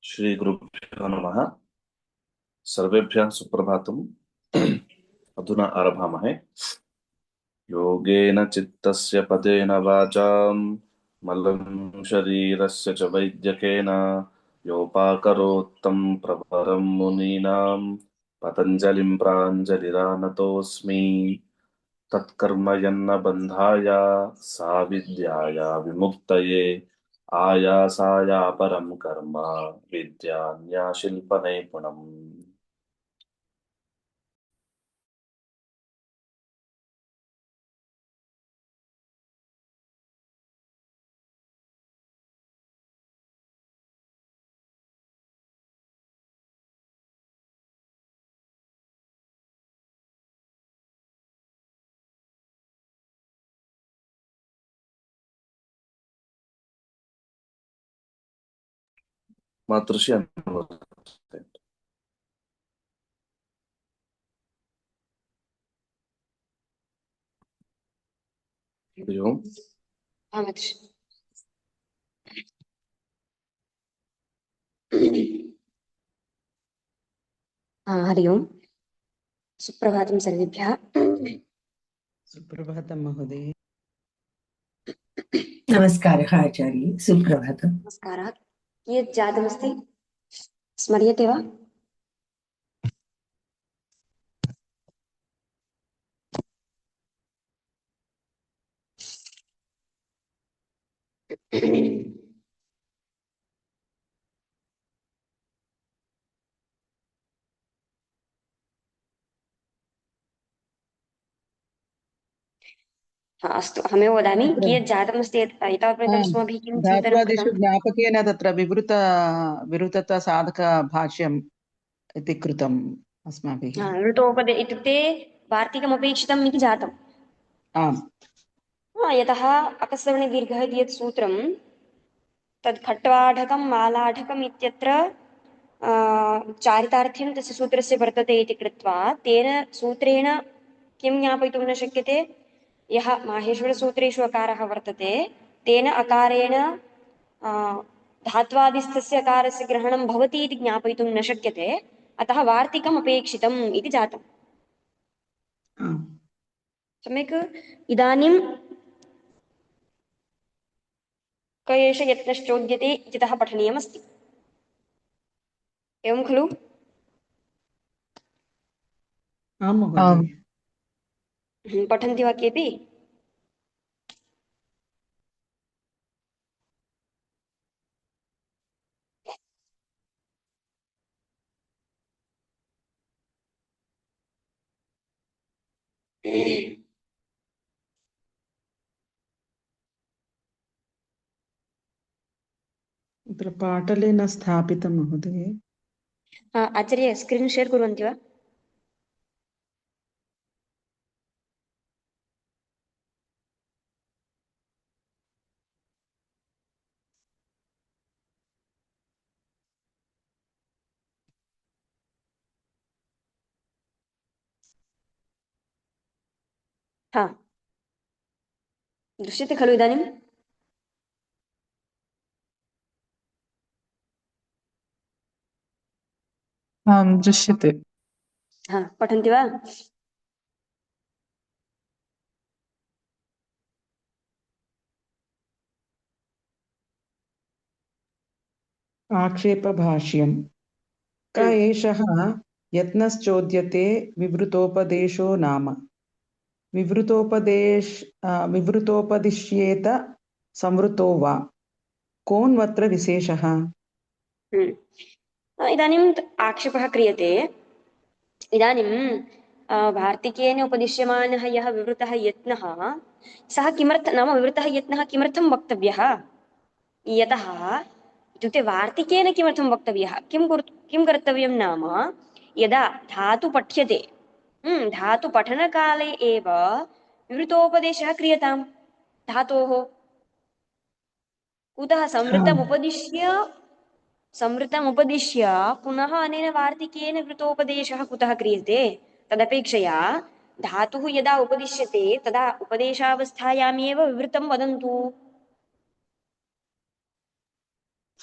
श्री गुरुभ्यो नमः। सर्वेभ्यः सुप्रभातम्। अधुना आरभामहे। योगेन चित्तस्य पदेन वाचां मलं शरीरस्य च वैद्यकेन योपाकरोत्तं प्रवरं मुनीनां पतञ्जलिं प्राञ्जलिरानतोऽस्मि। तत्कर्म यन्न बन्धाय सा विद्याया विमुक्तये आयासाया परं कर्म विद्यान्याशिल्पनैपुणम्। मातृश्री अन्वर्थयन्तु। हरि ओम्। हरि ओम्। सुप्रभातं सर्वेभ्यः। सुप्रभातं महोदय। नमस्कारः आचार्य, सुप्रभातम्। नमस्कारः। कियत् जातमस्ति स्मर्यते वा? अस्तु, अहमेव वदामि। तत्र कियत् जातमस्ति एतावत्पर्यन्तम् अस्माभिः किं चिन्तनं धात्वादिषु कृतं? ज्ञापकेन तत्र विवृतत्वसाधकभाष्यम् इति कृतम् अस्माभिः। ऋतोपदे इत्युक्ते वार्तिकमपेक्षितम् इति जातम्। आम्। यतः अकस्रवणे दीर्घः इति यत् सूत्रं तद् खट्वाढकं मालाढकम् इत्यत्र चारितार्थ्यं तस्य सूत्रस्य वर्तते इति कृत्वा तेन सूत्रेण किं ज्ञापयितुं न शक्यते? यः माहेश्वरसूत्रेषु अकारः वर्तते तेन अकारेण धात्वादिस्थस्य अकारस्य ग्रहणं भवति इति ज्ञापयितुं न शक्यते। अतः वार्तिकम् अपेक्षितम् इति जातम्। सम्यक्। इदानीं क एष यत्नश्चोद्यते इत्यतः पठनीयमस्ति। एवं खलु? आं महोदय। पठन्ति वा केऽपि? तत्र पाटले न स्थापितं महोदय। आचार्य स्क्रीन् शेर् कुर्वन्ति वा? हा, दृश्यते खलु इदानीं? आं दृश्यते। हा, पठन्ति वा? आक्षेपभाष्यम्। क एषः यत्नश्चोद्यते विवृतोपदेशो नाम। विवृतोपदिश्येत संवृतो वा कोऽन्वत्र विशेषः? इदानीं आक्षेपः क्रियते। इदानीं वार्तिकेन उपदिश्यमानः यः विवृतः यत्नः सः किमर्थं नाम विवृतः यत्नः किमर्थं वक्तव्यः? यतः इत्युक्ते वार्तिकेन किमर्थं वक्तव्यः? किं कर्तव्यं नाम यदा धातु पठ्यते धातु पठनकाले एव विवृतोपदेशः क्रियताम् धातोः। कुतः संवृतमुपदिश्य पुनः अनेन वार्तिकेन विवृतोपदेशः कुतः क्रियते? तदपेक्षया धातुः यदा उपदिश्यते तदा उपदेशावस्थायामेव विवृतं वदन्तु।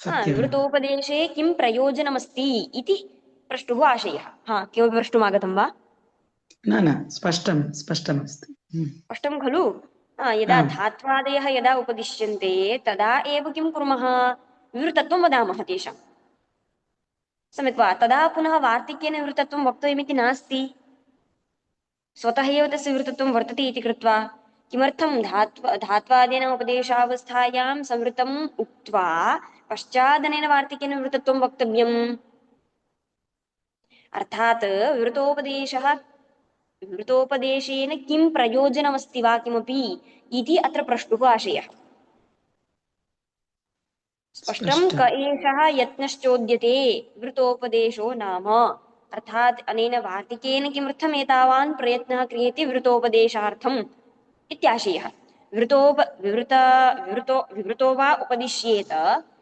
सत्यम्। विवृतोपदेशे किं प्रयोजनमस्ति इति प्रष्टुः आशयः। किमपि प्रष्टुमागतं वा? न स्पष्टमस्ति। स्पष्टं खलु? यदा आम् धात्वादयः यदा उपदिश्यन्ते तदा एव किं कुर्मः? विवृतत्वं वदामः तेषां। सम्यक् वा? तदा पुनः वार्तिकेन विवृतत्वं वक्तव्यमिति नास्ति। स्वतः एव तस्य विवृतत्वं वर्तते इति कृत्वा किमर्थं धात्वादीनाम् उपदेशावस्थायां संवृतम् उक्त्वा पश्चादनेन वार्तिकेन विवृतत्वं वक्तव्यम्? अर्थात् विवृतोपदेशेन किं प्रयोजनमस्ति वा किमपि इति अत्र प्रष्टुः आशयः। स्पष्टं क स्पष्टम्। एषः यत्नश्चोद्यते विवृतोपदेशो नाम। अर्थात् अनेन वार्तिकेन किमर्थम् एतावान् प्रयत्नः क्रियते विवृतोपदेशार्थम् इत्याशयः। विवृतो वा उपदिश्येत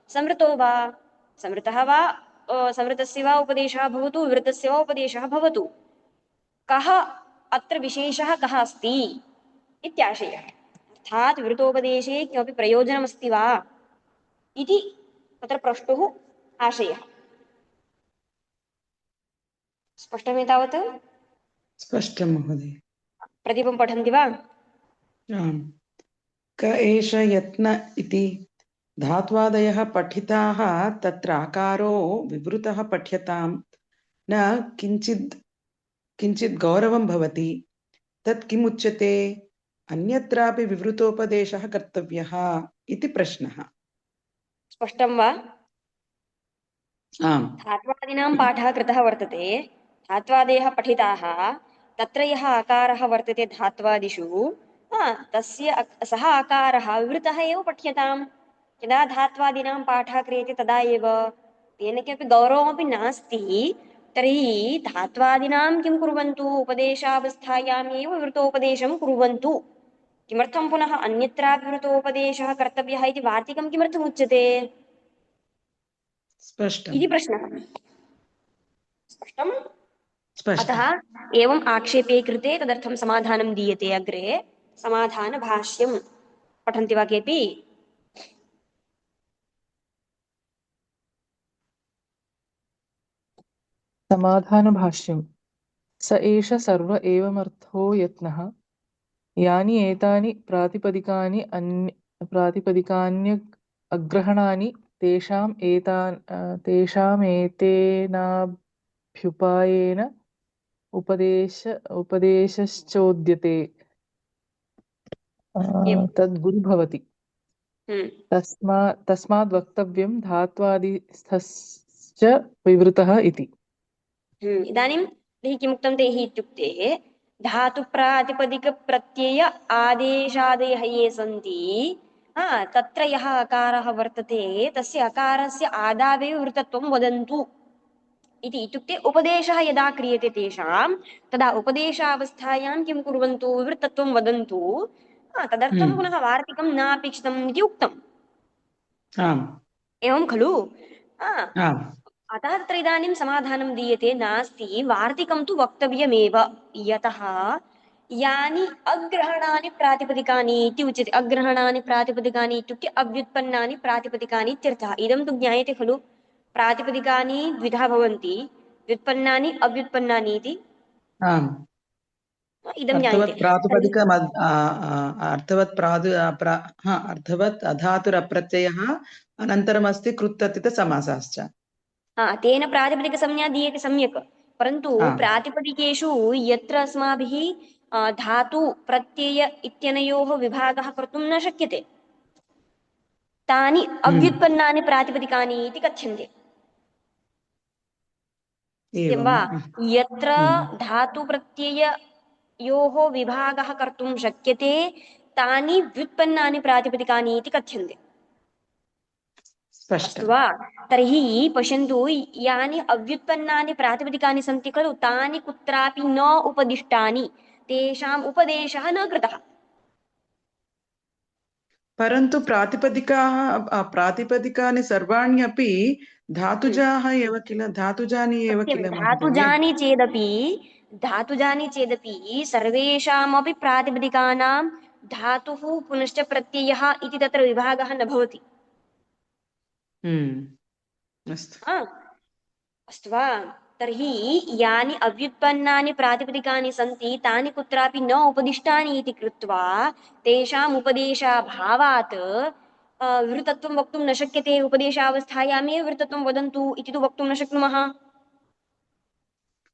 संवृतो वा संवृतः वा संवृतस्य वा उपदेशः भवतु विवृतस्य वा उपदेशः भवतु, कः अत्र विशेषः कः अस्ति इत्याशयः। अर्थात् विवृतोपदेशे किमपि प्रयोजनमस्ति वा इति तत्र प्रष्टुः आशयः। स्पष्टमेतावत्? स्पष्टं महोदय। प्रदीपं पठन्ति वा? आम्। क एष यत्न इति धात्वादयः पठिताः तत्र आकारो विवृतः पठ्यतां न किञ्चित् गौरवं भवति। तत् किम् उच्यते? अन्यत्रापि विवृतोपदेशः कर्तव्यः इति प्रश्नः। स्पष्टं वा? आम् धात्वादीनां पाठः कृतः वर्तते, धात्वादयः पठिताः, तत्र यः आकारः वर्तते धात्वादिषु सः आकारः विवृतः एव पठ्यताम्। यदा धात्वादीनां पाठः क्रियते तदा एव तेन किमपि गौरवमपि नास्ति। तर्हि धात्वादीनां किं कुर्वन्तु? उपदेशावस्थायाम् एव विवृतोपदेशं कुर्वन्तु। किमर्थं पुनः अन्यत्रापि विवृतोपदेशः कर्तव्यः इति वार्तिकं किमर्थम् उच्यते स्पष्टम्। इति प्रश्नः। स्पष्टम्? अतः स्पष्टम्। एवम् आक्षेपे कृते तदर्थं समाधानं दीयते अग्रे। समाधानभाष्यं पठन्ति वा केऽपि? समाधानभाष्यम् स एष सर्व एवमर्थो यत्नः यानि एतानि प्रातिपदिकान्यग्रहणानि तेषामेतेनाभ्युपायेन उपदेशश्चोद्यते एवं। तद्गुरु भवति। हम्म, तस्माद् वक्तव्यं धात्वादिस्थश्च विवृतः इति। इदानीं तैः किमुक्तं तैः इत्युक्ते धातुप्रातिपदिकप्रत्यय आदेशादयः ये सन्ति तत्र यः अकारः वर्तते तस्य अकारस्य आदावेव वृतत्वं वदन्तु इति। इत्युक्ते उपदेशः यदा क्रियते तेषां तदा उपदेशावस्थायां किं कुर्वन्तु? विवृतत्वं वदन्तु। तदर्थं पुनः वार्तिकं नापेक्षितम् इति उक्तम्। आम् एवं खलु? आम् अतः तत्र इदानीं समाधानं दीयते, नास्ति वार्तिकं तु वक्तव्यमेव। यतः यानि अग्रहणानि प्रातिपदिकानि इति उच्यते। अग्रहणानि प्रातिपदिकानि इत्युक्ते अव्युत्पन्नानि प्रातिपदिकानि इत्यर्थः। इदं तु ज्ञायते खलु? प्रातिपदिकानि द्विधा भवन्ति, व्युत्पन्नानि अव्युत्पन्नानि इति। आम् इदं ज्ञायते। अर्थवत् तर्हि प्रातिपदिक अर्थवत् अधातुरप्रत्ययः अनन्तरमस्ति कृत्तथितसमासाश्च। तेन प्रातिपदिकसंज्ञा दीयते सम्यक्, परन्तु आम् प्रातिपदिकेषु यत्र अस्माभिः धातु प्रत्यय इत्यनयोः विभागः कर्तुं न शक्यते तानि अव्युत्पन्नानि प्रातिपदिकानि इति कथ्यन्ते। सत्यं एवं वा? यत्र धातुप्रत्यययोः विभागः कर्तुं शक्यते तानि व्युत्पन्नानि प्रातिपदिकानि इति कथ्यन्ते। अस्तु स्पष्टम्। वा? तर्हि पश्यन्तु, यानि अव्युत्पन्नानि प्रातिपदिकानि सन्ति खलु तानि कुत्रापि न उपदिष्टानि, तेषाम् उपदेशः न कृतः। परन्तु प्रातिपदिकानि सर्वाण्यपि धातुजाः एव किल, धातुजानि एव सत्यं, किल महोदये। धातुजानि चेदपि सर्वेषामपि प्रातिपदिकानां धातुः पुनश्च प्रत्ययः इति तत्र विभागः न भवति। अस्तु हा, अस्तु वा? तर्हि यानि अव्युत्पन्नानि प्रातिपदिकानि सन्ति तानि कुत्रापि न उपदिष्टानि इति कृत्वा तेषाम् उपदेशाभावात् वृतत्वं वक्तुं न शक्यते। उपदेशावस्थायामेव वृतत्वं वदन्तु इति तु वक्तुं न शक्नुमः।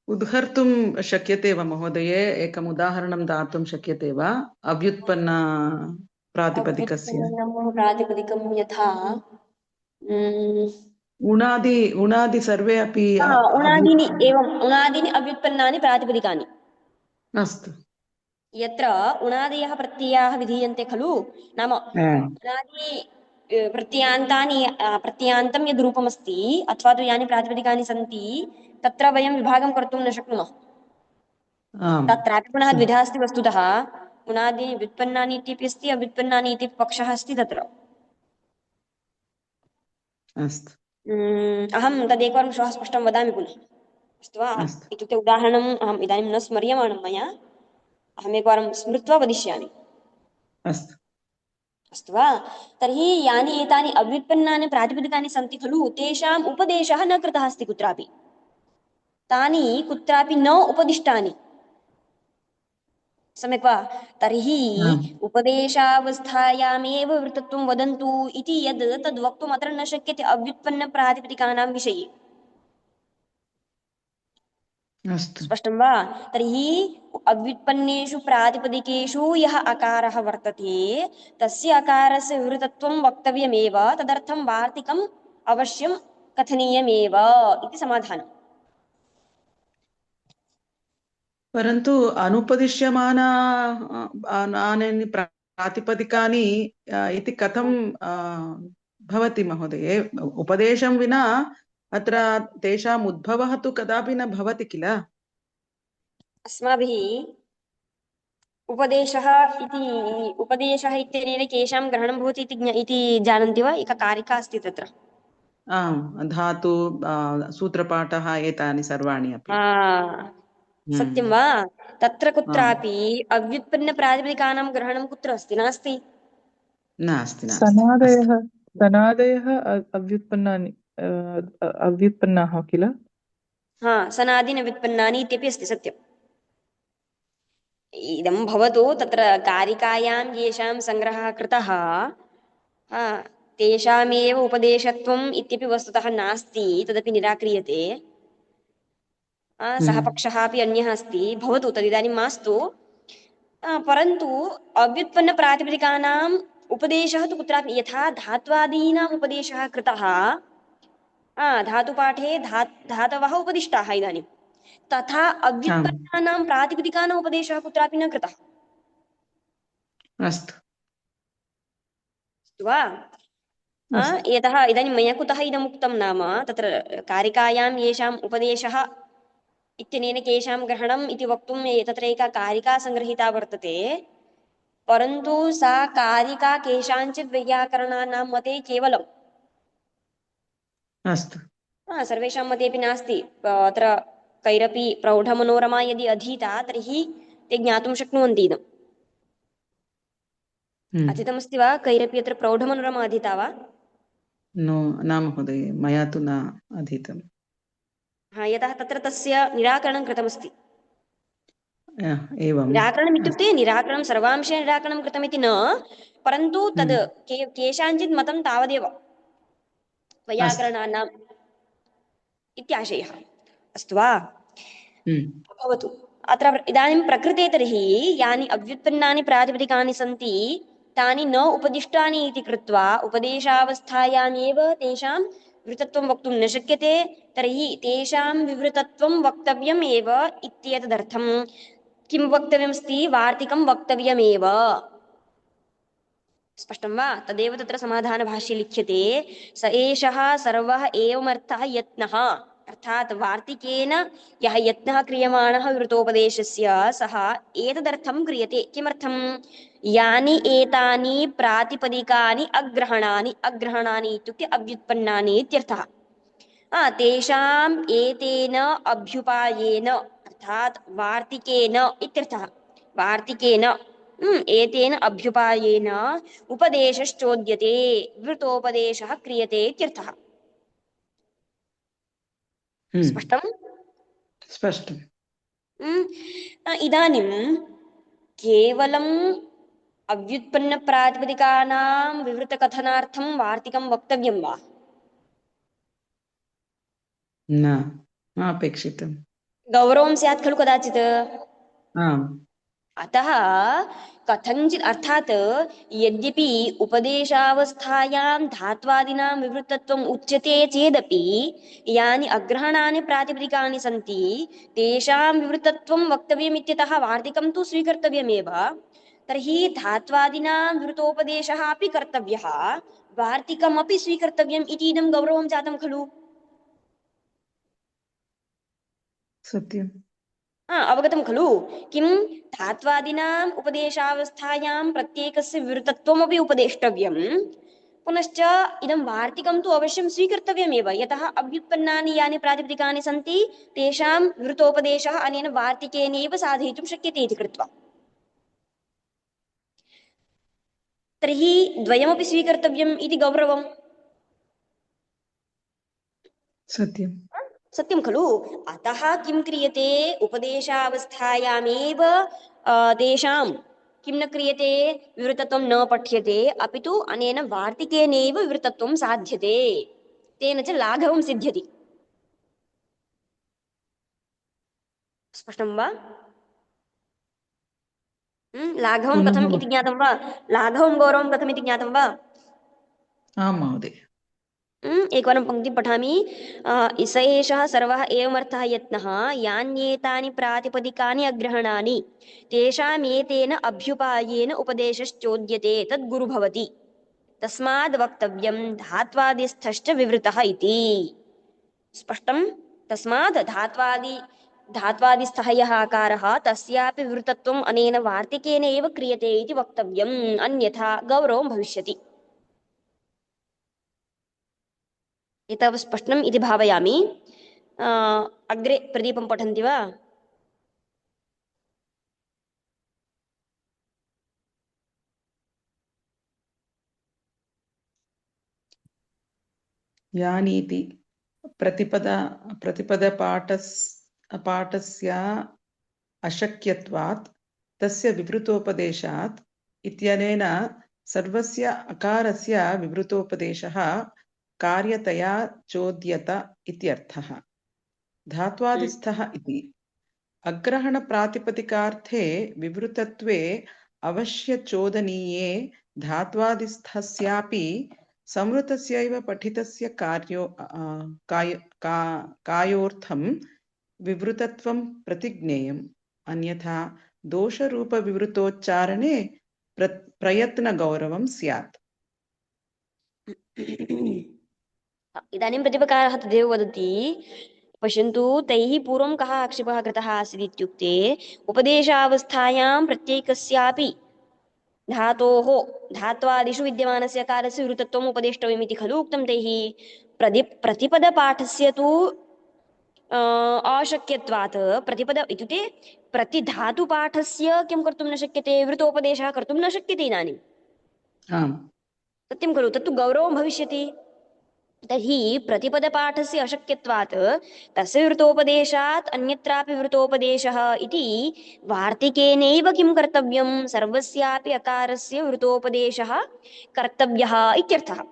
उद्हर्तुं शक्यते वा महोदये? एकम् उदाहरणं दातुं शक्यते वा अव्युत्पन्न प्रातिपदिकस्य? अव्युत्पन्नं प्रातिपदिकं यथा उणादि उणादि सर्वे अपि उणादीनि, एवम् उणादीनि अव्युत्पन्नानि प्रातिपदिकानि। अस्तु। यत्र उणादयः प्रत्ययाः विधीयन्ते खलु, नाम उणादि प्रत्ययान्तानि प्रत्ययान्तं यद् रूपमस्ति अथवा तु यानि प्रातिपदिकानि सन्ति तत्र वयं विभागं कर्तुं न शक्नुमः। आम् तत्रापि पुनः द्विधा अस्ति वस्तुतः। उणादीनि व्युत्पन्नानि इत्यपि अस्ति, अव्युत्पन्नानि इति पक्षः अस्ति तत्र। अस्तु अहं तदेकवारं श्वः स्पष्टं वदामि पुनः, अस्तु वा? अस्तु इत्युक्ते उदाहरणम् अहम् इदानीं न स्मर्यमाणं मया, अहमेकवारं स्मृत्वा वदिष्यामि, अस्तु अस्तु वा? तर्हि यानि एतानि अव्युत्पन्नानि प्रातिपदिकानि सन्ति खलु तेषाम् उपदेशः न कृतः अस्ति कुत्रापि, तानि कुत्रापि न उपदिष्टानि, सम्यक् वा? तर्हि आम् उपदेशावस्थायामेव वृतत्वं वदन्तु इति यद् तद् वक्तुम् अत्र न शक्यते अव्युत्पन्नप्रातिपदिकानां विषये। अस्तु स्पष्टं वा? तर्हि अव्युत्पन्नेषु प्रातिपदिकेषु यः अकारः वर्तते तस्य अकारस्य विवृतत्वं वक्तव्यमेव, तदर्थं वार्तिकम् अवश्यं कथनीयमेव इति समाधानम्। परन्तु अनुपदिश्यमानानि प्रातिपदिकानि इति कथं भवति महोदये? उपदेशं विना अत्र तेषाम् उद्भवः तु कदापि न भवति किल? अस्माभिः उपदेशः इत्यनेन केषां ग्रहणं भवति इति जानन्ति वा? एका कारिका अस्ति तत्र। आम् धातु सूत्रपाठः एतानि सर्वाणि अपि। सत्यं वा? तत्र आम् कुत्रापि अव्युत्पन्नप्रातिपदिकानां ग्रहणं कुत्र अस्ति? नास्ति। नास्ति नास्ति अस्तु सनादयः सनादयः अव्युत्पन्नाः किल? सनादीन व्युत्पन्नानि इत्यपि अस्ति, सत्यम्। इदं भवतु, तत्र कारिकायां येषां सङ्ग्रहः कृतः तेषामेव उपदेशत्वम् इत्यपि वस्तुतः नास्ति, तदपि निराक्रियते। सः पक्षः अपि अन्यः अस्ति, भवतु तदिदानीं मास्तु। परन्तु अव्युत्पन्नप्रातिपदिकानाम् उपदेशः तु कुत्रापि, यथा धात्वादीनाम् उपदेशः कृतः, धातुपाठे धातवः उपदिष्टाः इदानीं, तथा आम् अव्युत्पन्नानां प्रातिपदिकानाम् उपदेशः कुत्रापि न कृतः, अस्तु अस्तु वा? अस्तु यतः इदानीं मया कुतः इदम् उक्तं नाम, तत्र कारिकायां येषाम् उपदेशः इत्यनेन केषां ग्रहणम् इति वक्तुं तत्र एका कारिका सङ्गृहीता वर्तते, परन्तु सा कारिका केषाञ्चित् वैयाकरणानां मते केवलम्, अस्तु सर्वेषां मतेऽपि नास्ति। अत्र कैरपि प्रौढमनोरमा यदि अधीता तर्हि ते ज्ञातुं शक्नुवन्ति इदम्। अधीतमस्ति वा कैरपि अत्र प्रौढमनोरमा अधीता वा? नो न महोदय, मया तु न अधीतम्। यतः तत्र तस्य निराकरणं कृतमस्ति। एवम् निराकरणम् इत्युक्ते निराकरणं सर्वांशेन निराकरणं कृतमिति न, परन्तु तद् केषाञ्चित् मतं तावदेव अस्तु वैयाकरणानाम् इत्याशयः, अस्तु वा? भवतु। अत्र इदानीं प्रकृते तर्हि यानि अव्युत्पन्नानि प्रातिपदिकानि सन्ति तानि न उपदिष्टानि इति कृत्वा उपदेशावस्थायामेव तेषां वृतत्वं वक्तुं न शक्यते, तर्हि तेषां विवृतत्वं वक्तव्यम् एव इत्येतदर्थं किं वक्तव्यमस्ति? वार्तिकं वक्तव्यमेव। स्पष्टं वा? तदेव तत्र समाधानभाष्ये लिख्यते, स एषः सर्वः एवमर्थः यत्नः, अर्थात् वार्तिकेन यः यत्नः क्रियमाणः वृतोपदेशस्य सः एतदर्थं क्रियते। किमर्थं? यानि एतानि प्रातिपदिकानि अग्रहणानि इत्युक्ते अव्युत्पन्नानि इत्यर्थः। तेषाम् एतेन अभ्युपायेन, अर्थात् वार्तिकेन इत्यर्थः। वार्तिकेन एतेन अभ्युपायेन उपदेशश्चोद्यते विवृतोपदेशः क्रियते इत्यर्थः। स्पष्टम्? स्पष्टम्। इदानीं केवलम् अव्युत्पन्नप्रातिपदिकानां विवृतकथनार्थं वार्तिकं वक्तव्यं वा? न अपेक्षितम्। गौरवं स्यात् खलु कदाचित्। आम्। अतः कथञ्चित् अर्थात् यद्यपि उपदेशावस्थायां धात्वादीनां विवृतत्वम् उच्यते चेदपि यानि अग्रहणानि प्रातिपदिकानि सन्ति तेषां विवृतत्वं वक्तव्यम् इत्यतः वार्तिकं तु स्वीकर्तव्यमेव। तर्हि धात्वादीनां विवृतोपदेशः अपि कर्तव्यः, वार्तिकमपि स्वीकर्तव्यम् इति इदं गौरवं जातं खलु। सत्यम्। अवगतं खलु। किं धात्वादीनाम् उपदेशावस्थायां प्रत्येकस्य विवृतत्वमपि उपदेष्टव्यं, पुनश्च इदं वार्तिकं तु अवश्यं स्वीकर्तव्यमेव, यतः अव्युत्पन्नानि यानि प्रातिपदिकानि सन्ति तेषां विवृतोपदेशः अनेन वार्तिकेनैव साधयितुं शक्यते इति कृत्वा। तर्हि द्वयमपि स्वीकर्तव्यम् इति गौरवम्। सत्यम्। सत्यं खलु। अतः किं क्रियते, उपदेशावस्थायामेव तेषां किं न क्रियते, विवृतत्वं न पठ्यते, अपि तु अनेन वार्तिकेनैव विवृतत्वं साध्यते, तेन च लाघवं सिद्ध्यति। स्पष्टं वा? लाघवं पुनः कथम् इति ज्ञातं वा? लाघवं गौरवं कथम् इति ज्ञातं वा? आं महोदय। एकवारं पङ्क्तिं पठामि। स एषः सर्वः एवमर्थः यत्नः यान्येतानि प्रातिपदिकानि अग्रहणानि तेषामेतेन अभ्युपायेन उपदेशश्चोद्यते तद्गुरु भवति, तस्माद् वक्तव्यं धात्वादिस्थश्च विवृतः इति। स्पष्टं? तस्मात् धात्वादिस्थः यः आकारः तस्यापि विवृतत्वम् अनेन वार्तिकेन एव क्रियते इति वक्तव्यम्, अन्यथा गौरवं भविष्यति। एतावत् स्पष्टम् इति भावयामि। अग्रे प्रदीपं पठन्ति वा? यानीति पाठस्य अशक्यत्वात् तस्य विवृतोपदेशात् इत्यनेन सर्वस्य अकारस्य विवृतोपदेशः कार्यतया चोद्यत इत्यर्थः। धात्वादिस्थः इति अग्रहणप्रातिपदिकार्थे विवृतत्वे अवश्यचोदनीये धात्वादिस्थस्यापि संवृतस्यैव पठितस्य कायोर्थं विवृतत्वं प्रतिज्ञेयम्, अन्यथा दोषरूपविवृतोच्चारणे प्रयत्नगौरवं स्यात्। इदानीं प्रतिपकारः तदेव वदति। पश्यन्तु, तैः पूर्वं कः आक्षेपः कृतः आसीत् इत्युक्ते उपदेशावस्थायां प्रत्येकस्यापि धातोः धात्वादिषु विद्यमानस्य कारस्य विवृतत्वम् उपदेष्टव्यम् इति खलु उक्तं तैः। प्रतिपदपाठस्य तु अशक्यत्वात्, प्रतिपद इत्युक्ते प्रतिधातुपाठस्य किं कर्तुं न शक्यते, विवृतोपदेशः कर्तुं न शक्यते इदानीं। आम्। सत्यं खलु, तत्तु गौरवं भविष्यति। तर्हि प्रतिपदपाठस्य अशक्यत्वात् तस्य विवृतोपदेशात् अन्यत्रापि विवृतोपदेशः इति वार्तिकेनैव किं कर्तव्यं, सर्वस्यापि अकारस्य विवृतोपदेशः कर्तव्यः इत्यर्थः।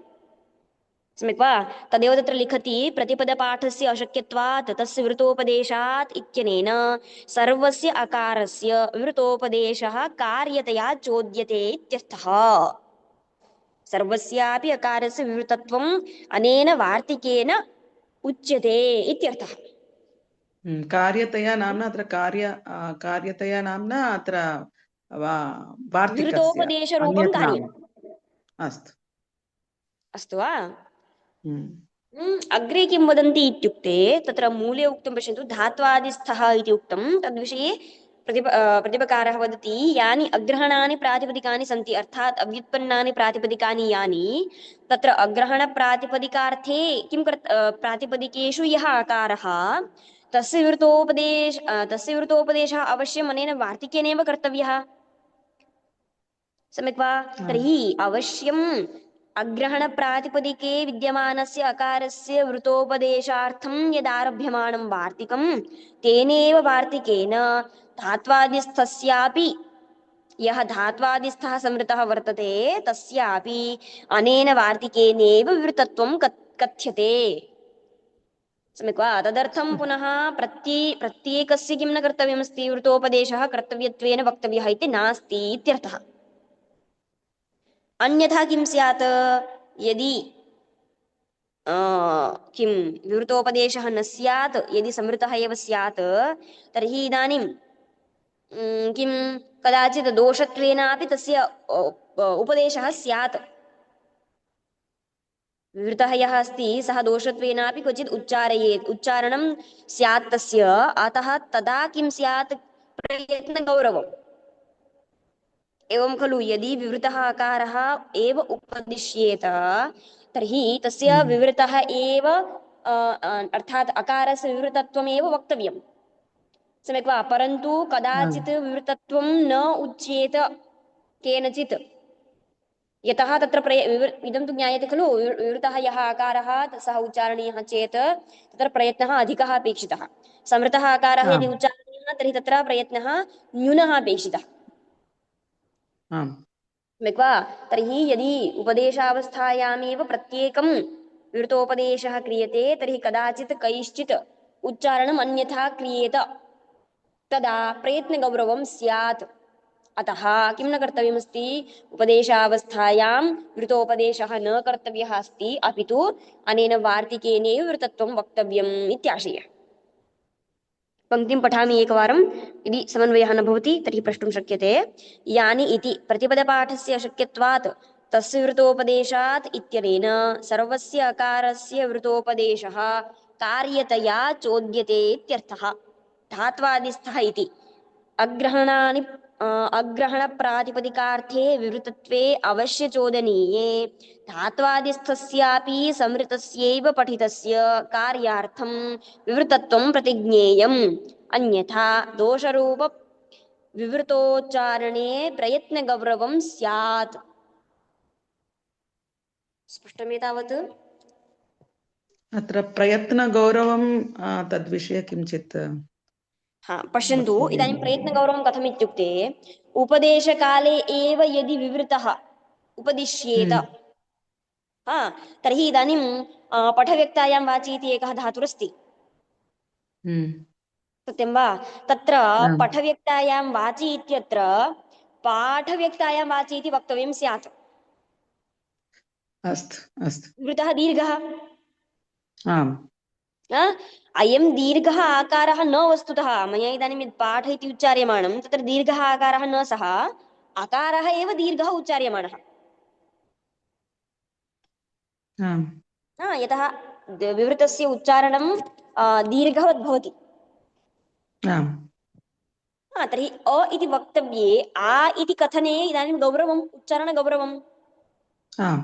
सम्यक् वा? तदेव तत्र लिखति, प्रतिपदपाठस्य अशक्यत्वात् तस्य विवृतोपदेशात् इत्यनेन सर्वस्य अकारस्य विवृतोपदेशः कार्यतया चोद्यते इत्यर्थः। सर्वस्यापि अकारस्य विवृतत्वम् अनेन वार्तिकेन उच्यते इत्यर्थः। कार्यतया नाम्ना अत्र कार्यतया नाम्ना अत्र वार्तिकस्य विवृतोपदेशरूपं कार्यम्। अस्तु। अस्तु वा? अग्रे किं वदन्ति इत्युक्ते, तत्र मूले उक्तं पश्यन्तु, धात्वादिस्थः इति उक्तं। तद्विषये प्रतिपकारः वदति, यानि अग्रहणानि प्रातिपदिकानि सन्ति, अर्थात् अव्युत्पन्नानि प्रातिपदिकानि यानि, तत्र अग्रहणप्रातिपदिकार्थे किं प्रातिपदिकेषु यः आकारः तस्य विवृतोपदेशः अवश्यम् अनेन वार्तिकेनैव कर्तव्यः। सम्यक् वा? आम् तर्हि अवश्यम् अग्रहणप्रातिपदिके विद्यमानस्य अकारस्य वृतोपदेशार्थं यदारभ्यमाणं वार्तिकं तेनेव वार्तिकेन धात्वादिस्थस्यापि यः धात्वादिस्थः संवृतः वर्तते तस्यापि अनेन वार्तिकेनैव विवृतत्वं कथ्यते। सम्यक् वा? तदर्थं पुनः प्रत्येकस्य किं न कर्तव्यमस्ति, वृतोपदेशः कर्तव्यत्वेन वक्तव्यः इति नास्ति इत्यर्थः। अन्यथा किं स्यात्, यदि किं विवृतोपदेशः न स्यात्, यदि संवृतः एव स्यात्, तर्हि इदानीं किं कदाचित् दोषत्वेनापि तस्य उपदेशः स्यात्। विवृतः यः अस्ति सः दोषत्वेनापि क्वचित् उच्चारयेत्, उच्चारणं स्यात् तस्य, अतः तदा किं स्यात्, प्रयत्नगौरवम्। एवं खलु, यदि विवृतः अकारः एव उपदिश्येत तर्हि तस्य विवृतः एव अर्थात् अकारस्य विवृतत्वमेव वक्तव्यम्। सम्यक् वा? परन्तु आम् कदाचित् विवृतत्वं न उच्येत केनचित्, यतः तत्र इदं तु ज्ञायते खलु, विवृतः यः आकारः सः उच्चारणीयः चेत् तत्र प्रयत्नः अधिकः अपेक्षितः। संवृतः आकारः यदि आम् उच्चारणीयः तर्हि तत्र प्रयत्नः न्यूनः अपेक्षितः। आम् सम्यक् वा? तर्हि यदि उपदेशावस्थायामेव प्रत्येकं विवृतोपदेशः क्रियते तर्हि कदाचित् कैश्चित् उच्चारणम् अन्यथा क्रियेत, तदा प्रयत्नगौरवं स्यात्। अतः किं न कर्तव्यमस्ति, उपदेशावस्थायां वृतोपदेशः न कर्तव्यः अस्ति, अपि तु अनेन वार्तिकेनैव वृतत्वं वक्तव्यम् इत्याशयः। पङ्क्तिं पठामि एकवारं, यदि समन्वयः न भवति तर्हि प्रष्टुं शक्यते। यानि इति प्रतिपदपाठस्य अशक्यत्वात् तस्य वृतोपदेशात् इत्यनेन सर्वस्य अकारस्य वृतोपदेशः कार्यतया चोद्यते इत्यर्थः। धात्वादिस्थः इति अग्रहणानि अग्रहणप्रातिपदिकार्थे विवृतत्वे अवश्यचोदनीये धात्वादिस्थस्यापि संवृतस्यैव पठितस्य कार्यार्थं विवृतत्वं प्रतिज्ञेयम्। अन्यथा दोषरूप विवृतोच्चारणे प्रयत्नगौरवं स्यात्। स्पष्टमेतावत्? अत्र प्रयत्नगौरवं तद्विषये किञ्चित् हा, पश्यन्तु वक्तव्यं। इदानीं प्रयत्नगौरवं कथम् इत्युक्ते, उपदेशकाले एव यदि विवृतः उपदिश्येत, हा, तर्हि इदानीं पठव्यक्तायां वाचि इति एकः धातुरस्ति, हम्म, सत्यं वा? तत्र आम् पठव्यक्तायां वाचि इत्यत्र पाठव्यक्तायां वाचि इति वक्तव्यं स्यात्। अस्तु अस्तु विवृतः दीर्घः, आम् अयं दीर्घः आकारः न वस्तुतः, मया इदानीं यत् पाठ इति उच्चार्यमाणं तत्र दीर्घः आकारः न सः, आकारः एव दीर्घः उच्चार्यमाणः। आम् यतः विवृतस्य उच्चारणं दीर्घवत् भवति। आम् तर्हि अ इति वक्तव्ये आ इति कथने इदानीं गौरवम्, उच्चारणगौरवम्। आम्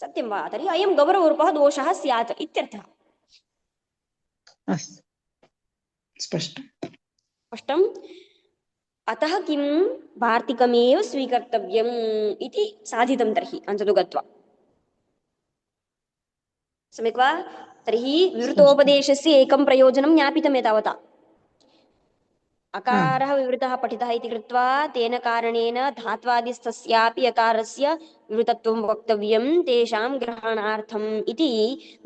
सत्यं वा? तर्हि अयं गौरवरूपः दोषः स्यात् इत्यर्थः। अस्तु स्पष्टम्। स्पष्टम्? अतः किं वार्तिकमेव स्वीकर्तव्यम् इति साधितं तर्हि अन्ततो गत्वा। सम्यक् वा? तर्हि स्पष्टम् विवृतोपदेशस्य एकं प्रयोजनं ज्ञापितम् एतावता। आम् अकारः विवृतः पठितः इति कृत्वा तेन कारणेन धात्वादिस्थस्यापि अकारस्य विवृतत्वं वक्तव्यं तेषां ग्रहणार्थम् इति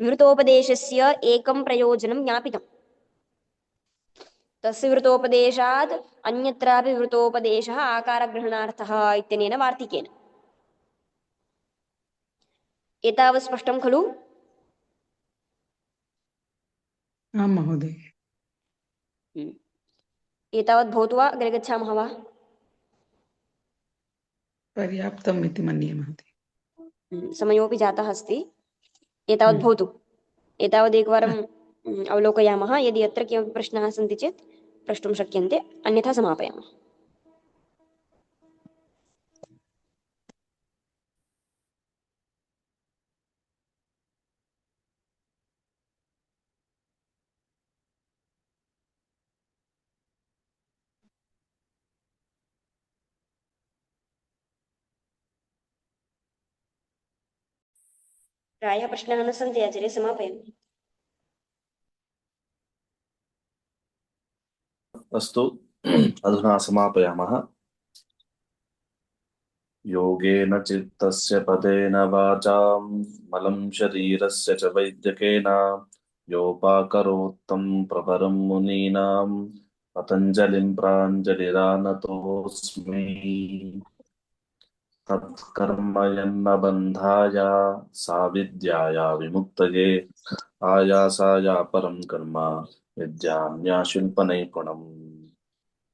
विवृतोपदेशस्य एकं प्रयोजनं ज्ञापितम्। तस्य विवृतोपदेशात् अन्यत्रापि विवृतोपदेशः आकारग्रहणार्थः इत्यनेन वार्तिकेन। एतावत् स्पष्टं खलु? आम् महोदय। एतावत् भवतु वा? अग्रे गच्छामः वा? पर्याप्तम् इति मन्ये महोदय। समयोऽपि जातः अस्ति। एतावत् भवतु। एतावदेकवारं अवलोकयामः। यदि अत्र किमपि प्रश्नाः सन्ति चेत् प्रष्टुं शक्यन्ते, अन्यथा समापयामः। प्रायः प्रश्नाः न सन्ति आचार्य, समापयामि। अस्तु। अधुना समापयामः। योगेन चित्तस्य पदेन वाचां मलं शरीरस्य च वैद्यकेन योपाकरोत्तं प्रवरं मुनीनां पतञ्जलिं प्राञ्जलिरानतोऽस्मि। तत्कर्म यन्न बन्धाय साविद्याया विमुक्तये आयासाय परं कर्म विद्यान्याशुल्पनैपुणम्।